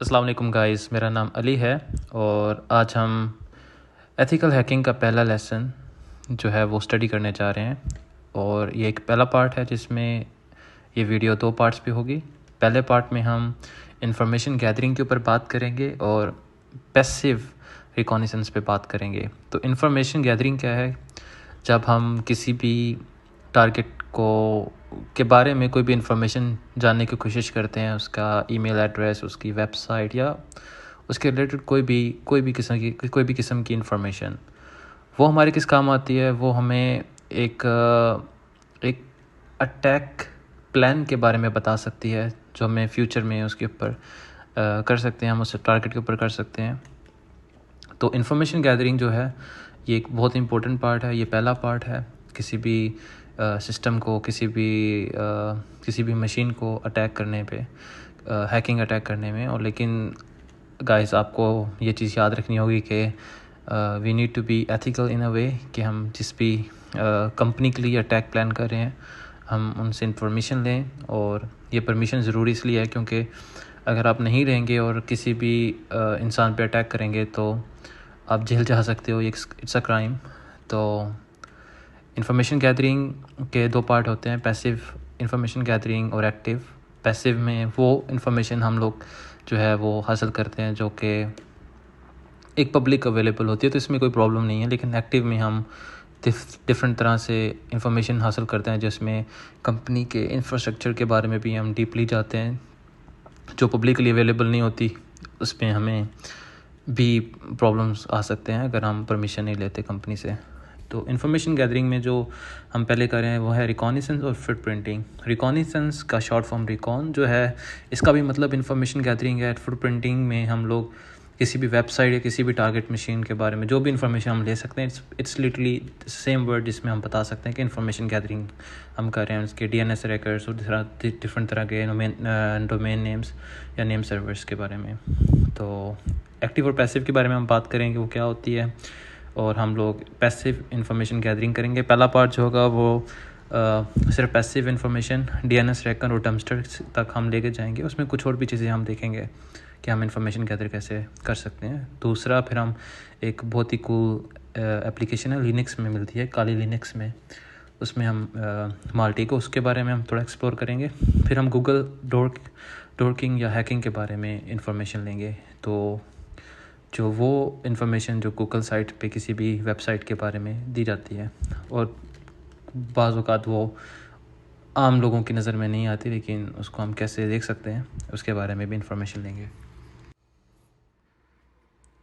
अस्सलाम वालेकुम गाइस, मेरा नाम अली है और आज हम एथिकल हैकिंग का पहला लेसन जो है वो स्टडी करने जा रहे हैं। और ये एक पहला पार्ट है जिसमें ये वीडियो 2 पार्ट्स पे होगी। पहले पार्ट में हम इंफॉर्मेशन गैदरिंग के ऊपर बात करेंगे और पैसिव रिकॉनिसेंस पे बात करेंगे। तो इंफॉर्मेशन गैदरिंग क्या है? जब हम किसी भी टारगेट को के बारे में कोई भी इंफॉर्मेशन जानने की कोशिश करते हैं, उसका ईमेल एड्रेस, उसकी वेबसाइट या उसके रिलेटेड कोई भी किस्म की इंफॉर्मेशन, वो हमारे किस काम आती है? वो हमें एक अटैक प्लान के बारे में बता सकती है जो हमें फ्यूचर में उसके ऊपर कर सकते हैं, हम उस टारगेट के ऊपर कर सकते हैं। तो इंफॉर्मेशन गैदरिंग जो है ये एक बहुत इंपॉर्टेंट पार्ट है। ये पहला पार्ट है किसी भी सिस्टम को, किसी भी मशीन को अटैक करने पे, हैकिंग अटैक करने में। और लेकिन गाइस, आपको ये चीज़ याद रखनी होगी कि we need to be ethical in a way कि हम जिस भी कंपनी के लिए अटैक प्लान कर रहे हैं हम उनसे इंफॉर्मेशन लें। और ये परमिशन ज़रूरी इसलिए है क्योंकि अगर आप नहीं रहेंगे और किसी भी इंसान पे अटैक करेंगे तो आप जेल जा सकते हो। It's a crime. तो इंफॉर्मेशन गैदरिंग के 2 पार्ट होते हैं, पैसिव इंफॉर्मेशन गैदरिंग और एक्टिव। पैसिव में वो इंफॉर्मेशन हम लोग जो है वो हासिल करते हैं जो कि एक पब्लिक अवेलेबल होती है, तो इसमें कोई प्रॉब्लम नहीं है। लेकिन एक्टिव में हम डिफरेंट तरह से इंफॉर्मेशन हासिल करते हैं जिसमें कंपनी के इंफ्रास्ट्रक्चर के बारे में भी हम डीपली जाते हैं जो पब्लिकली अवेलेबल नहीं होती। उसमें हमें भी प्रॉब्लम्स आ सकते हैं अगर हम परमिशन नहीं लेते कंपनी से। तो इंफॉर्मेशन गैदरिंग में जो हम पहले कर रहे हैं वो है रिकॉनिसेंस और फुटप्रिंटिंग। रिकॉनिसेंस का शॉर्ट फॉर्म रिकॉन जो है, इसका भी मतलब इंफॉर्मेशन गैदरिंग है। फुटप्रिंटिंग में हम लोग किसी भी वेबसाइट या किसी भी टारगेट मशीन के बारे में जो भी इंफॉर्मेशन हम ले सकते हैं, इट्स लिटरली सेम वर्ड जिसमें हम बता सकते हैं कि इंफॉर्मेशन गैदरिंग हम कर रहे हैं। उसके DNS रिकॉर्ड्स और डिफरेंट तरह के डोमेन नेम्स या नेम सर्वर्स के बारे में। तो एक्टिव और पैसिव के बारे में हम बात करेंगे वो क्या होती है, और हम लोग पैसिव इंफॉर्मेशन गैदरिंग करेंगे। पहला पार्ट जो होगा वो सिर्फ पैसिव इंफॉर्मेशन DNS रेकन और डम्पस्टर तक हम लेके जाएंगे। उसमें कुछ और भी चीज़ें हम देखेंगे कि हम इंफॉर्मेशन गैदर कैसे कर सकते हैं। दूसरा, फिर हम एक बहुत ही कूल एप्लीकेशन है, लिनक्स में मिलती है, काली लिनक्स में, उसमें हम माल्टी को उसके बारे में हम थोड़ा एक्सप्लोर करेंगे। फिर हम गूगल डोरकिंग या हैकिंग के बारे में इंफॉर्मेशन लेंगे। तो जो वो इंफॉर्मेशन जो गूगल साइट पे किसी भी वेबसाइट के बारे में दी जाती है और बाज़ औक़ात वो आम लोगों की नज़र में नहीं आती, लेकिन उसको हम कैसे देख सकते हैं उसके बारे में भी इंफॉर्मेशन लेंगे।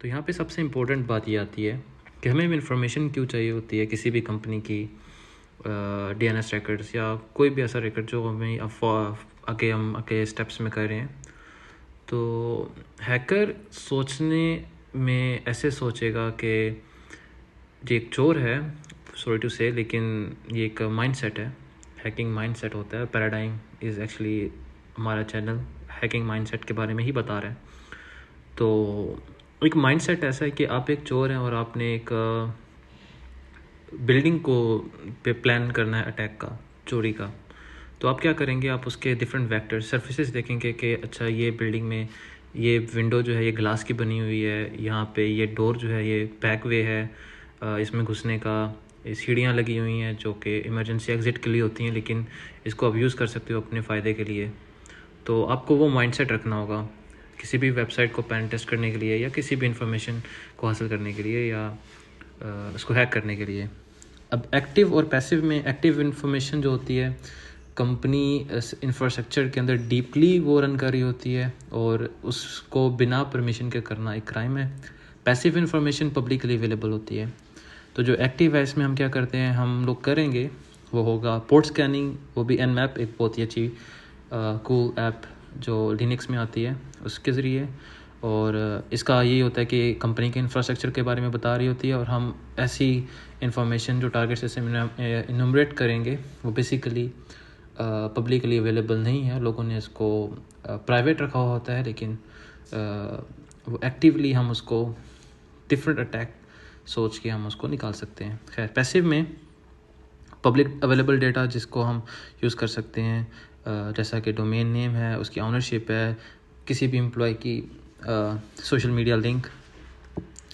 तो यहाँ पे सबसे इम्पोर्टेंट बात ये आती है कि हमें इंफॉर्मेशन क्यों चाहिए होती है किसी भी कंपनी की DNS रिकॉर्ड्स या कोई भी ऐसा रिकॉर्ड जो हमें आगे स्टेप्स में कर रहे हैं। तो हैकर सोचने में ऐसे सोचेगा कि ये एक चोर है, सॉरी टू से, लेकिन ये एक माइंडसेट है, हैकिंग माइंडसेट होता है। पैराडाइम इज़ एक्चुअली हमारा चैनल हैकिंग माइंडसेट के बारे में ही बता रहा है। तो एक माइंडसेट ऐसा है कि आप एक चोर हैं और आपने एक बिल्डिंग को पे प्लान करना है अटैक का, चोरी का। तो आप क्या करेंगे, आप उसके डिफरेंट वेक्टर सर्फेसेस देखेंगे कि अच्छा ये बिल्डिंग में ये विंडो जो है ये ग्लास की बनी हुई है, यहाँ पे ये डोर जो है ये बैक वे है, इसमें घुसने का सीढ़ियाँ लगी हुई हैं जो कि इमरजेंसी एग्ज़िट के लिए होती हैं, लेकिन इसको आप यूज़ कर सकते हो अपने फ़ायदे के लिए। तो आपको वो माइंडसेट रखना होगा किसी भी वेबसाइट को पेन टेस्ट करने के लिए या किसी भी इंफॉर्मेशन को हासिल करने के लिए या उसको हैक करने के लिए। अब एक्टिव और पैसिव में, एक्टिव इंफॉर्मेशन जो होती है कंपनी इंफ्रास्ट्रक्चर के अंदर डीपली वो रन कर रही होती है और उसको बिना परमिशन के करना एक क्राइम है। पैसिव इंफॉर्मेशन पब्लिकली अवेलेबल होती है। तो जो एक्टिव है इसमें हम क्या करते हैं, हम लोग करेंगे वो होगा पोर्ट स्कैनिंग, वो भी Nmap, एक बहुत ही अच्छी कूल ऐप जो लिनक्स में आती है उसके ज़रिए। और इसका ये होता है कि कंपनी के इंफ्रास्ट्रक्चर के बारे में बता रही होती है और हम ऐसी इंफॉर्मेशन जो टारगेट सिस्टम इनमरेट करेंगे वो बेसिकली पब्लिकली अवेलेबल नहीं है। लोगों ने इसको प्राइवेट रखा हुआ होता है, लेकिन वो एक्टिवली हम उसको डिफरेंट अटैक सोच के हम उसको निकाल सकते हैं। खैर, पैसिव में पब्लिक अवेलेबल डेटा जिसको हम यूज़ कर सकते हैं, जैसा कि डोमेन नेम है, उसकी ऑनरशिप है, किसी भी एम्प्लॉय की सोशल मीडिया लिंक,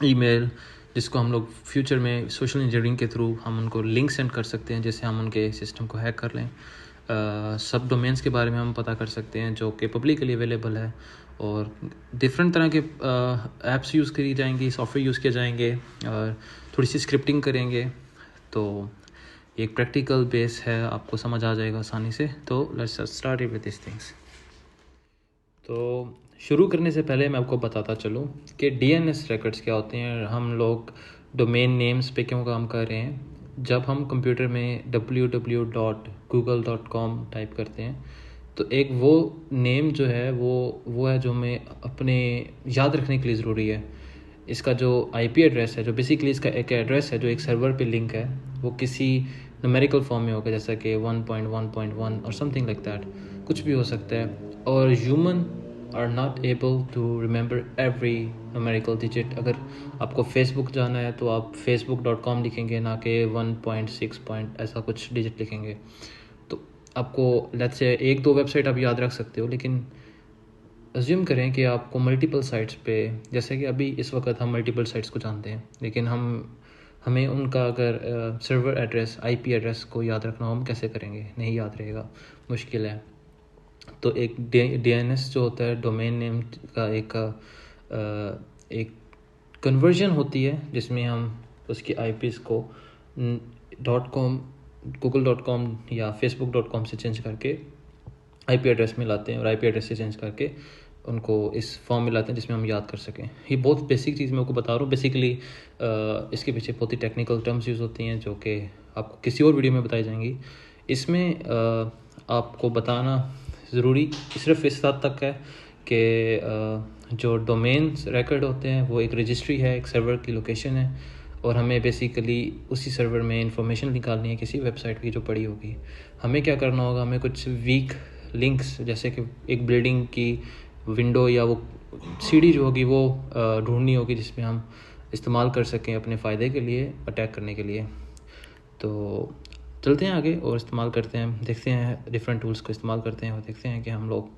ईमेल, जिसको हम लोग फ्यूचर में सोशल इंजीनियरिंग के थ्रू हम उनको लिंक सेंड कर सकते हैं जिससे हम उनके सिस्टम को हैक कर लें। सब डोमेन्स के बारे में हम पता कर सकते हैं जो कि पब्लिकली अवेलेबल है, और डिफरेंट तरह के ऐप्स यूज़ करी जाएंगी, सॉफ्टवेयर यूज़ किए जाएंगे, और थोड़ी सी स्क्रिप्टिंग करेंगे। तो एक प्रैक्टिकल बेस है, आपको समझ आ जाएगा आसानी से। तो let's start with this things. तो शुरू करने से पहले मैं आपको बताता चलूँ कि DNS रिकॉर्ड्स क्या होते हैं, हम लोग डोमेन नेम्स पे क्यों काम कर रहे हैं। जब हम कंप्यूटर में www.google.com टाइप करते हैं तो एक वो नेम जो है वो है जो हमें अपने याद रखने के लिए ज़रूरी है। इसका जो IP एड्रेस है, जो बेसिकली इसका एक एड्रेस है जो एक सर्वर पे लिंक है, वो किसी न्यूमेरिकल फॉर्म में होगा, जैसा कि 1.1.1 और समथिंग लाइक दैट, कुछ भी हो सकता है। और human are not able to remember every numerical digit. अगर आपको फेसबुक जाना है तो आप facebook.com लिखेंगे, ना कि 1.6 ऐसा कुछ डिजिट लिखेंगे। तो आपको लेट्स से एक दो वेबसाइट आप याद रख सकते हो, लेकिन अज्यूम करें कि आपको मल्टीपल साइट्स पे, जैसे कि अभी इस वक्त हम मल्टीपल साइट्स को जानते हैं, लेकिन हमें उनका अगर सर्वर एड्रेस, IP एड्रेस को याद रखना हो, हम कैसे करेंगे? नहीं याद रहेगा, मुश्किल है। तो एक DNS जो होता है, डोमेन नेम का एक कन्वर्जन होती है जिसमें हम उसकी IPs को .com, google.com या facebook.com से चेंज करके IP एड्रेस में लाते हैं, और IP एड्रेस से चेंज करके उनको इस फॉर्म में लाते हैं जिसमें हम याद कर सकें। ये बहुत बेसिक चीज़ मैं आपको बता रहा हूँ। बेसिकली इसके पीछे बहुत ही टेक्निकल टर्म्स यूज़ होती हैं जो कि आपको किसी और वीडियो में बताई जाएंगी। इसमें आपको बताना ज़रूरी सिर्फ इस हद तक है कि जो डोमेन्स रिकॉर्ड होते हैं वो एक रजिस्ट्री है, एक सर्वर की लोकेशन है, और हमें बेसिकली उसी सर्वर में इंफॉर्मेशन निकालनी है किसी वेबसाइट की जो पड़ी होगी। हमें क्या करना होगा, हमें कुछ वीक लिंक्स, जैसे कि एक बिल्डिंग की विंडो या वो सीढ़ी जो होगी वो ढूंढनी होगी जिसमें हम इस्तेमाल कर सकें अपने फ़ायदे के लिए, अटैक करने के लिए। तो चलते हैं आगे और इस्तेमाल करते हैं, देखते हैं डिफरेंट टूल्स को इस्तेमाल करते हैं और देखते हैं कि हम लोग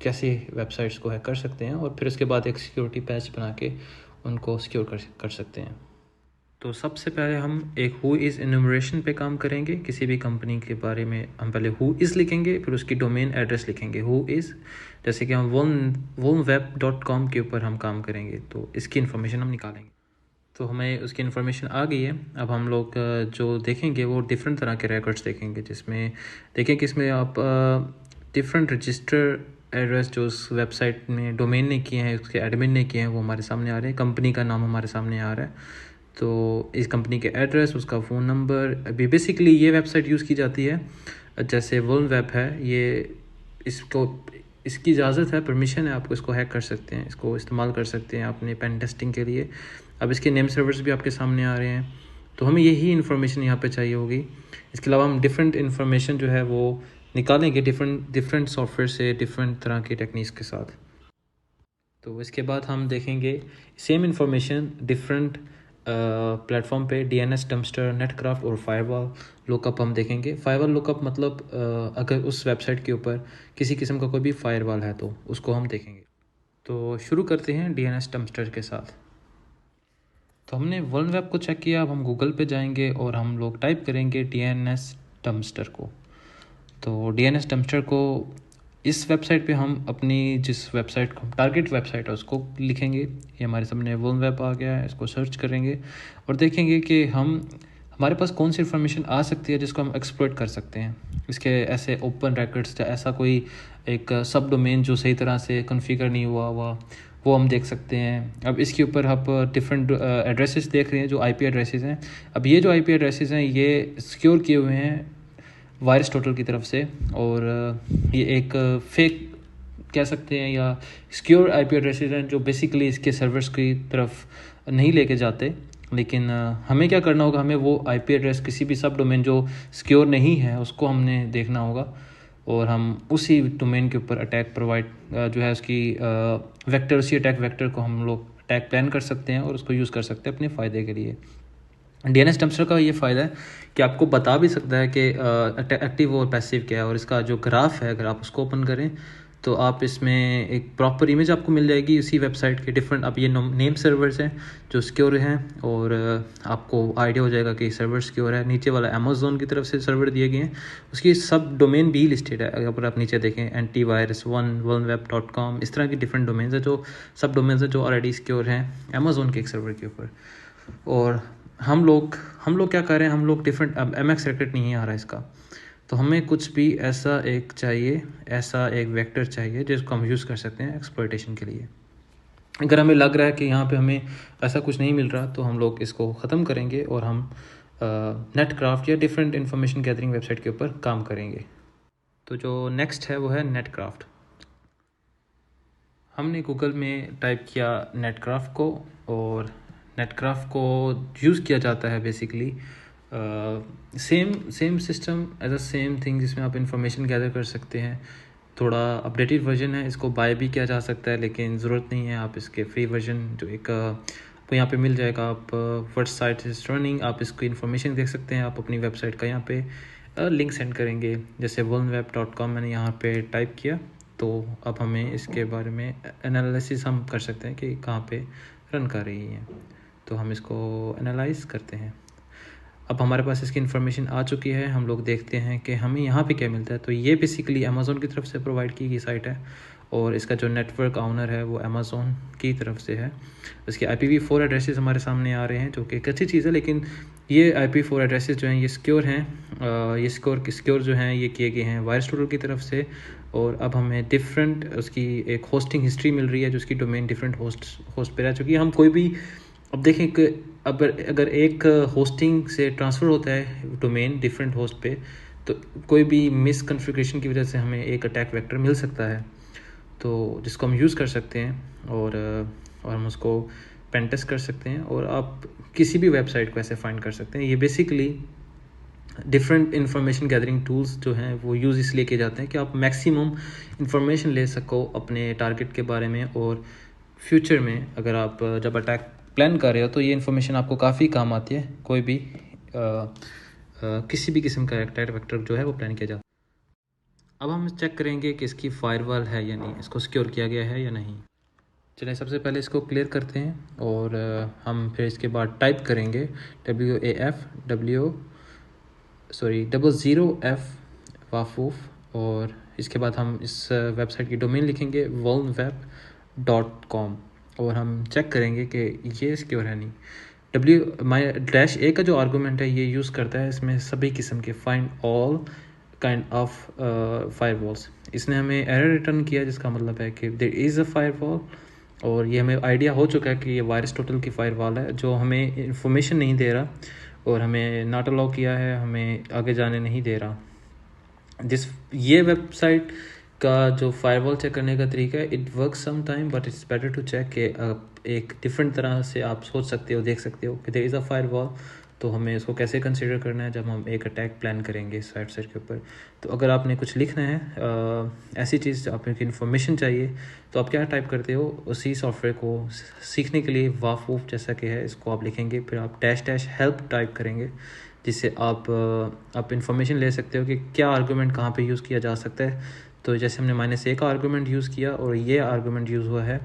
कैसे वेबसाइट्स को हैक कर सकते हैं, और फिर उसके बाद एक सिक्योरिटी पैच बना के उनको सिक्योर कर सकते हैं। तो सबसे पहले हम एक हु इज़ एनुमरेशन पे काम करेंगे। किसी भी कंपनी के बारे में हम पहले हु इज़ लिखेंगे, फिर उसकी डोमेन एड्रेस लिखेंगे हु इज़। जैसे कि हम www.com के ऊपर हम काम करेंगे तो इसकी इन्फॉर्मेशन हम निकालेंगे। तो हमें उसकी इन्फॉर्मेशन आ गई है। अब हम लोग जो देखेंगे वो डिफरेंट तरह के रिकॉर्ड्स देखेंगे, जिसमें देखें कि इसमें आप डिफरेंट रजिस्टर एड्रेस जो उस वेबसाइट में डोमेन ने किए हैं, उसके एडमिन ने किए हैं, वो हमारे सामने आ रहे हैं। कंपनी का नाम हमारे सामने आ रहा है, तो इस कंपनी के एड्रेस, उसका फ़ोन नंबर। अभी बेसिकली ये वेबसाइट यूज़ की जाती है, जैसे वुलनवेब है, ये इसकी इजाज़त है, परमिशन है, आपको इसको हैक कर सकते हैं, इसको इस्तेमाल कर सकते हैं अपने पेन टेस्टिंग के लिए। अब इसके नेम सर्वर्स भी आपके सामने आ रहे हैं, तो हमें यही इन्फॉर्मेशन यहाँ पे चाहिए होगी। इसके अलावा हम डिफरेंट इन्फॉर्मेशन जो है वो निकालेंगे डिफरेंट सॉफ्टवेयर से, डिफरेंट तरह की टेक्निक्स के साथ। तो इसके बाद हम देखेंगे सेम इन्फॉर्मेशन डिफरेंट प्लेटफॉर्म पे, DNS डम्पस्टर, नेटक्राफ्ट और फायरवॉल लुकअप हम देखेंगे। फायरवॉल लुकअप मतलब अगर उस वेबसाइट के ऊपर किसी किस्म का कोई भी फायरवॉल है तो उसको हम देखेंगे। तो शुरू करते हैं DNS डम्पस्टर के साथ। तो हमने वुलनवेब को चेक किया, अब हम गूगल पे जाएंगे और हम लोग टाइप करेंगे DNS डम्पस्टर को। तो DNS डम्पस्टर को इस वेबसाइट पे हम अपनी जिस वेबसाइट को टारगेट वेबसाइट है उसको लिखेंगे। ये हमारे सामने वुलनवेब आ गया है, इसको सर्च करेंगे और देखेंगे कि हमारे पास कौन सी इन्फॉर्मेशन आ सकती है जिसको हम एक्सप्लॉइट कर सकते हैं। इसके ऐसे ओपन रिकॉर्ड्स या ऐसा कोई एक सब डोमेन जो सही तरह से कॉन्फ़िगर नहीं हुआ वो हम देख सकते हैं। अब इसके ऊपर आप डिफरेंट एड्रेसेस देख रहे हैं जो IP एड्रेसेस हैं। अब ये जो IP एड्रेसेस हैं ये सिक्योर किए हुए हैं वायरस टोटल की तरफ से, और ये एक फेक कह सकते हैं या सिक्योर IP एड्रेसेस हैं जो बेसिकली इसके सर्वर्स की तरफ नहीं लेके जाते। लेकिन हमें क्या करना होगा, हमें वो IP एड्रेस किसी भी सब डोमेन जो सिक्योर नहीं है उसको हमने देखना होगा, और हम उसी डोमेन के ऊपर अटैक प्रोवाइड जो है उसकी वेक्टर, उसी अटैक वेक्टर को हम लोग अटैक प्लान कर सकते हैं और उसको यूज़ कर सकते हैं अपने फ़ायदे के लिए। DNS डम्पस्टर का ये फ़ायदा है कि आपको बता भी सकता है कि एक्टिव और पैसिव क्या है, और इसका जो ग्राफ है अगर आप उसको ओपन करें तो आप इसमें एक प्रॉपर इमेज आपको मिल जाएगी उसी वेबसाइट के डिफरेंट। अब ये नेम सर्वर्स हैं जो सिक्योर हैं, और आपको आइडिया हो जाएगा कि सर्वर सिक्योर है। नीचे वाला अमेज़ॉन की तरफ से सर्वर दिए गए हैं, उसकी सब डोमेन भी लिस्टेड है। अगर आप नीचे देखें antivirus1 vulnweb.com, इस तरह की डिफरेंट डोमेन्स है, जो सब डोमेन्स हैं जो ऑलरेडी सिक्योर हैं अमेज़ॉन के एक सर्वर के ऊपर। और हम लोग क्या कर रहे हैं, हम लोग डिफरेंट, अब MX रेकेट नहीं आ रहा इसका, तो हमें कुछ भी ऐसा एक चाहिए, ऐसा एक वेक्टर चाहिए जिसको हम यूज़ कर सकते हैं एक्सप्लॉयटेशन के लिए। अगर हमें लग रहा है कि यहाँ पे हमें ऐसा कुछ नहीं मिल रहा, तो हम लोग इसको ख़त्म करेंगे और हम नेटक्राफ्ट या डिफरेंट इंफॉर्मेशन गैदरिंग वेबसाइट के ऊपर काम करेंगे। तो जो नेक्स्ट है वो है नेटक्राफ्ट। हमने गूगल में टाइप किया नेटक्राफ्ट को, और नेटक्राफ्ट को यूज़ किया जाता है basically same system as a same thing, जिसमें आप इंफॉर्मेशन गैदर कर सकते हैं। थोड़ा अपडेटेड वर्जन है, इसको बाय भी किया जा सकता है, लेकिन ज़रूरत नहीं है। आप इसके फ्री वर्जन जो एक आपको यहाँ पे मिल जाएगा, आप व्हाट साइट इज़ रनिंग, आप इसको इन्फॉर्मेशन देख सकते हैं। आप अपनी वेबसाइट का यहाँ पे लिंक सेंड करेंगे, जैसे vulnweb.com मैंने यहाँ पे टाइप किया, तो अब हमें इसके बारे में एनालिसिस हम कर सकते हैं कि कहाँ पे रन कर रही है। तो हम इसको एनालाइज करते हैं। अब हमारे पास इसकी इन्फॉर्मेशन आ चुकी है, हम लोग देखते हैं कि हमें यहाँ पे क्या मिलता है। तो ये बेसिकली अमेज़ॉन की तरफ से प्रोवाइड की गई साइट है, और इसका जो नेटवर्क ऑनर है वो अमेज़ॉन की तरफ से है। इसके IPv4 एड्रेसेस हमारे सामने आ रहे हैं, जो कि एक अच्छी चीज़ है, लेकिन ये IPv4 एड्रेसेस जो हैं ये सिक्योर हैं। ये सिक्योर जो हैं ये किए गए हैं वायरस्टोडल की तरफ से। और अब हमें डिफरेंट उसकी एक होस्टिंग हिस्ट्री मिल रही है, जो उसकी डोमेन डिफरेंट होस्ट पे रह चुकी है। हम कोई भी, अब देखें कि अगर एक होस्टिंग से ट्रांसफ़र होता है डोमेन डिफरेंट होस्ट पे, तो कोई भी मिस कॉन्फ़िगरेशन की वजह से हमें एक अटैक वेक्टर मिल सकता है, तो जिसको हम यूज़ कर सकते हैं, और हम उसको पेन टेस्ट कर सकते हैं, और आप किसी भी वेबसाइट को ऐसे फाइंड कर सकते हैं। ये basically different information gathering tools जो हैं वो यूज़ इसलिए किए जाते हैं कि आप मैक्सिमम इंफॉर्मेशन ले सको अपने टारगेट के बारे में, और फ्यूचर में अगर आप जब अटैक प्लान कर रहे हो तो ये इन्फॉर्मेशन आपको काफ़ी काम आती है। कोई भी किसी भी किस्म का अटैक वेक्टर जो है वो प्लान किया जाता है। अब हम चेक करेंगे कि इसकी फायरवॉल है या नहीं, इसको सिक्योर किया गया है या नहीं। चलिए सबसे पहले इसको क्लियर करते हैं, और हम फिर इसके बाद टाइप करेंगे WAF00F वाफूफ, और इसके बाद हम इस वेबसाइट की डोमेन लिखेंगे vulnweb.com, और हम चेक करेंगे कि ये सिक्योर है नहीं। -A का जो आर्गूमेंट है ये यूज़ करता है इसमें सभी किस्म के find all kind of firewalls. इसने हमें एरर रिटर्न किया, जिसका मतलब है कि देयर इज़ अ फायरवॉल, और ये हमें आइडिया हो चुका है कि ये वायरस्टोडल की फायरवॉल है, जो हमें इंफॉर्मेशन नहीं दे रहा, और हमें नॉट अलाउ किया है, हमें आगे जाने नहीं दे रहा। ये वेबसाइट का जो फायरवॉल चेक करने का तरीका है, it work some time, but it's better to check के एक डिफरेंट तरह से आप सोच सकते हो, देख सकते हो कि देयर इज़ अ फायरवॉल, तो हमें इसको कैसे कंसीडर करना है जब हम एक अटैक प्लान करेंगे इस वेबसाइट के ऊपर। तो अगर आपने कुछ लिखना है, ऐसी चीज़ आपको इन्फॉर्मेशन चाहिए, तो आप क्या टाइप करते हो, उसी सॉफ्टवेयर को सीखने के लिए वाफूफ जैसा कि है इसको आप लिखेंगे, फिर आप --help टाइप करेंगे, जिससे आप इन्फॉर्मेशन ले सकते हो कि क्या आर्गूमेंट कहाँ पे यूज़ किया जा सकता है। तो जैसे हमने -A का आर्गूमेंट यूज़ किया, और ये आर्गूमेंट यूज़ हुआ है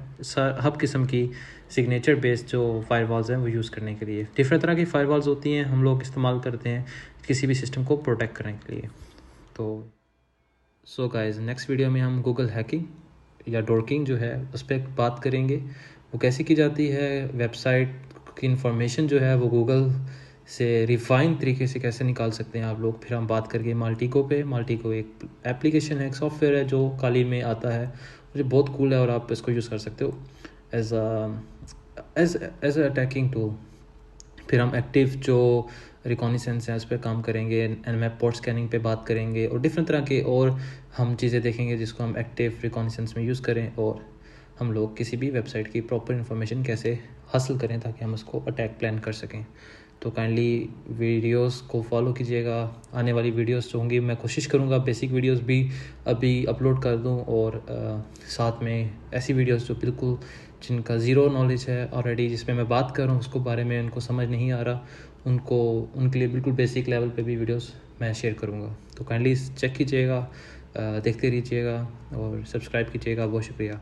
हर किस्म की सिग्नेचर बेस्ड जो फायरवॉल्स हैं वो यूज़ करने के लिए। डिफरेंट तरह की फायरवॉल्स होती हैं, हम लोग इस्तेमाल करते हैं किसी भी सिस्टम को प्रोटेक्ट करने के लिए। तो सो गाइस, नेक्स्ट वीडियो में हम गूगल हैकिंग या डोर्किंग जो है उस पर बात करेंगे, वो कैसे की जाती है, वेबसाइट की इंफॉर्मेशन जो है वो गूगल से रिफाइन तरीके से कैसे निकाल सकते हैं आप लोग। फिर हम बात करेंगे माल्टिको पे। माल्टिको एक एप्लीकेशन है, एक सॉफ्टवेयर है जो कालीन में आता है, मुझे बहुत कूल है, और आप इसको यूज़ कर सकते हो एज अ अटैकिंग टूल। फिर हम एक्टिव जो रिकॉनिसेंस है उस पर काम करेंगे, Nmap पोर्ट स्कैनिंग पे बात करेंगे, और डिफरेंट तरह के और हम चीज़ें देखेंगे जिसको हम एक्टिव रिकॉनिसेंस में यूज़ करें, और हम लोग किसी भी वेबसाइट की प्रॉपर इन्फॉर्मेशन कैसे हासिल करें ताकि हम उसको अटैक प्लान कर सकें। तो काइंडली वीडियोस को फॉलो कीजिएगा। आने वाली वीडियोस जो होंगी मैं कोशिश करूँगा बेसिक वीडियोस भी अभी अपलोड कर दूँ, और साथ में ऐसी वीडियोस जो बिल्कुल जिनका ज़ीरो नॉलेज है ऑलरेडी, जिसमें मैं बात कर रहा हूँ उसको बारे में उनको समझ नहीं आ रहा, उनके लिए बिल्कुल बेसिक लेवल पे भी वीडियोस मैं शेयर करूँगा। तो काइंडली चेक कीजिएगा देखते रहिएगा और सब्सक्राइब कीजिएगा। बहुत शुक्रिया।